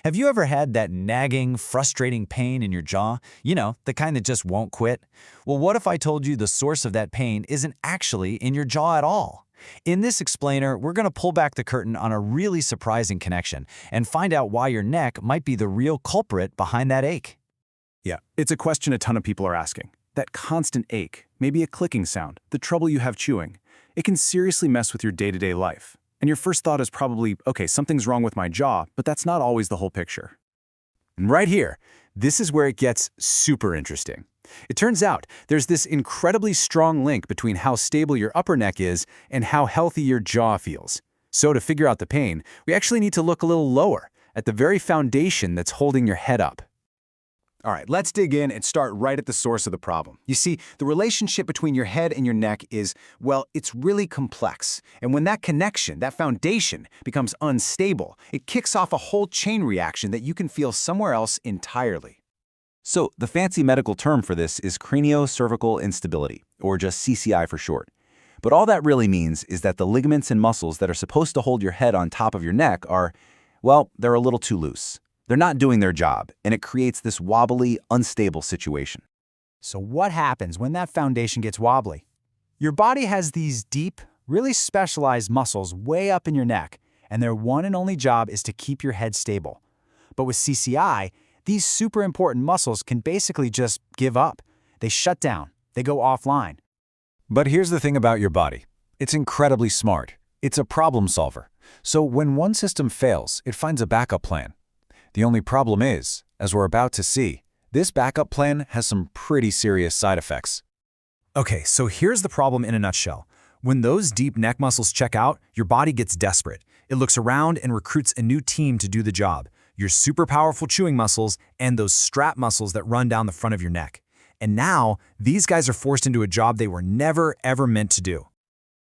Have you ever had that nagging, frustrating pain in your jaw? You know, the kind that just won't quit? Well, what if I told you the source of that pain isn't actually in your jaw at all? In this explainer, we're going to pull back the curtain on a really surprising connection and find out why your neck might be the real culprit behind that ache. Yeah, it's a question a ton of people are asking. That constant ache, maybe a clicking sound, the trouble you have chewing, it can seriously mess with your day-to-day life. And your first thought is probably, okay, something's wrong with my jaw, but that's not always the whole picture. And right here, this is where it gets super interesting. It turns out there's this incredibly strong link between how stable your upper neck is and how healthy your jaw feels. So to figure out the pain, we actually need to look a little lower, at the very foundation that's holding your head up. All right, let's dig in and start right at the source of the problem. You see, the relationship between your head and your neck is, well, it's really complex. And when that connection, that foundation, becomes unstable, it kicks off a whole chain reaction that you can feel somewhere else entirely. So the fancy medical term for this is cranio-cervical instability, or just CCI for short. But all that really means is that the ligaments and muscles that are supposed to hold your head on top of your neck are, well, they're a little too loose. They're not doing their job, and it creates this wobbly, unstable situation. So what happens when that foundation gets wobbly? Your body has these deep, really specialized muscles way up in your neck, and their one and only job is to keep your head stable. But with CCI, these super important muscles can basically just give up. They shut down. They go offline. But here's the thing about your body. It's incredibly smart. It's a problem solver. So when one system fails, it finds a backup plan. The only problem is, as we're about to see, this backup plan has some pretty serious side effects. Okay, so here's the problem in a nutshell. When those deep neck muscles check out, your body gets desperate. It looks around and recruits a new team to do the job. Your super powerful chewing muscles and those strap muscles that run down the front of your neck. And now, these guys are forced into a job they were never, ever meant to do.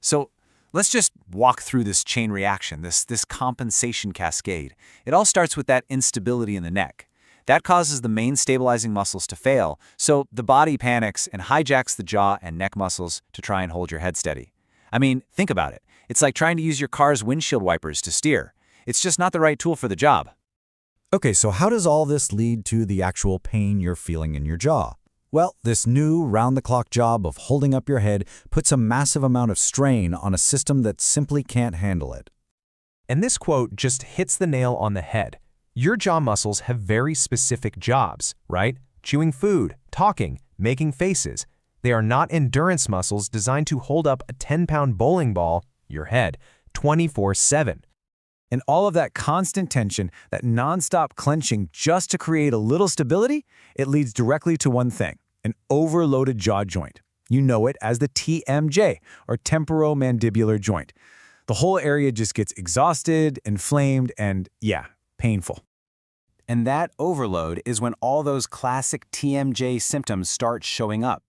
So let's just walk through this chain reaction, this compensation cascade. It all starts with that instability in the neck. That causes the main stabilizing muscles to fail, so the body panics and hijacks the jaw and neck muscles to try and hold your head steady. I mean, think about it. It's like trying to use your car's windshield wipers to steer. It's just not the right tool for the job. Okay, so how does all this lead to the actual pain you're feeling in your jaw? Well, this new round-the-clock job of holding up your head puts a massive amount of strain on a system that simply can't handle it. And this quote just hits the nail on the head. Your jaw muscles have very specific jobs, right? Chewing food, talking, making faces. They are not endurance muscles designed to hold up a 10-pound bowling ball, your head, 24/7. And all of that constant tension, that nonstop clenching just to create a little stability, it leads directly to one thing, an overloaded jaw joint. You know it as the TMJ, or temporomandibular joint. The whole area just gets exhausted, inflamed, and yeah, painful. And that overload is when all those classic TMJ symptoms start showing up.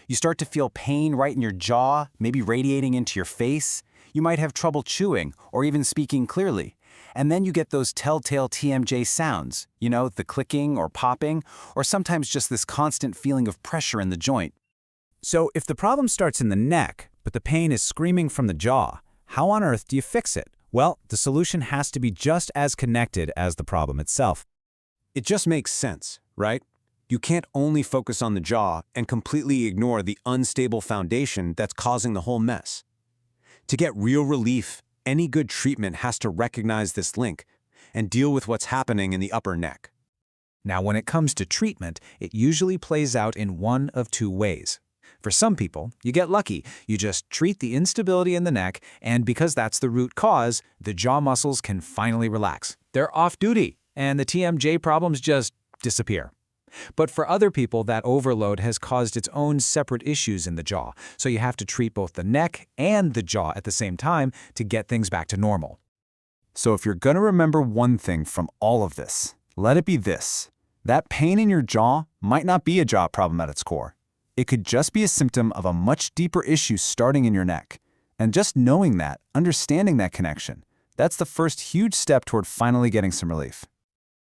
You start to feel pain right in your jaw, maybe radiating into your face. You might have trouble chewing or even speaking clearly. And then you get those telltale TMJ sounds, you know, the clicking or popping, or sometimes just this constant feeling of pressure in the joint. So if the problem starts in the neck, but the pain is screaming from the jaw, how on earth do you fix it? Well, the solution has to be just as connected as the problem itself. It just makes sense, right? You can't only focus on the jaw and completely ignore the unstable foundation that's causing the whole mess. To get real relief, any good treatment has to recognize this link and deal with what's happening in the upper neck. Now, when it comes to treatment, it usually plays out in one of two ways. For some people, you get lucky. You just treat the instability in the neck, and because that's the root cause, the jaw muscles can finally relax. They're off duty, and the TMJ problems just disappear. But for other people, that overload has caused its own separate issues in the jaw, so you have to treat both the neck and the jaw at the same time to get things back to normal. So if you're going to remember one thing from all of this, let it be this. That pain in your jaw might not be a jaw problem at its core. It could just be a symptom of a much deeper issue starting in your neck. And just knowing that, understanding that connection, that's the first huge step toward finally getting some relief.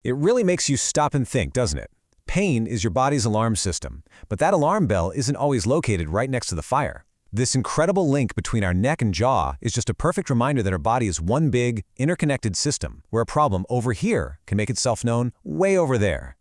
It really makes you stop and think, doesn't it? Pain is your body's alarm system, but that alarm bell isn't always located right next to the fire. This incredible link between our neck and jaw is just a perfect reminder that our body is one big, interconnected system, where a problem over here can make itself known way over there.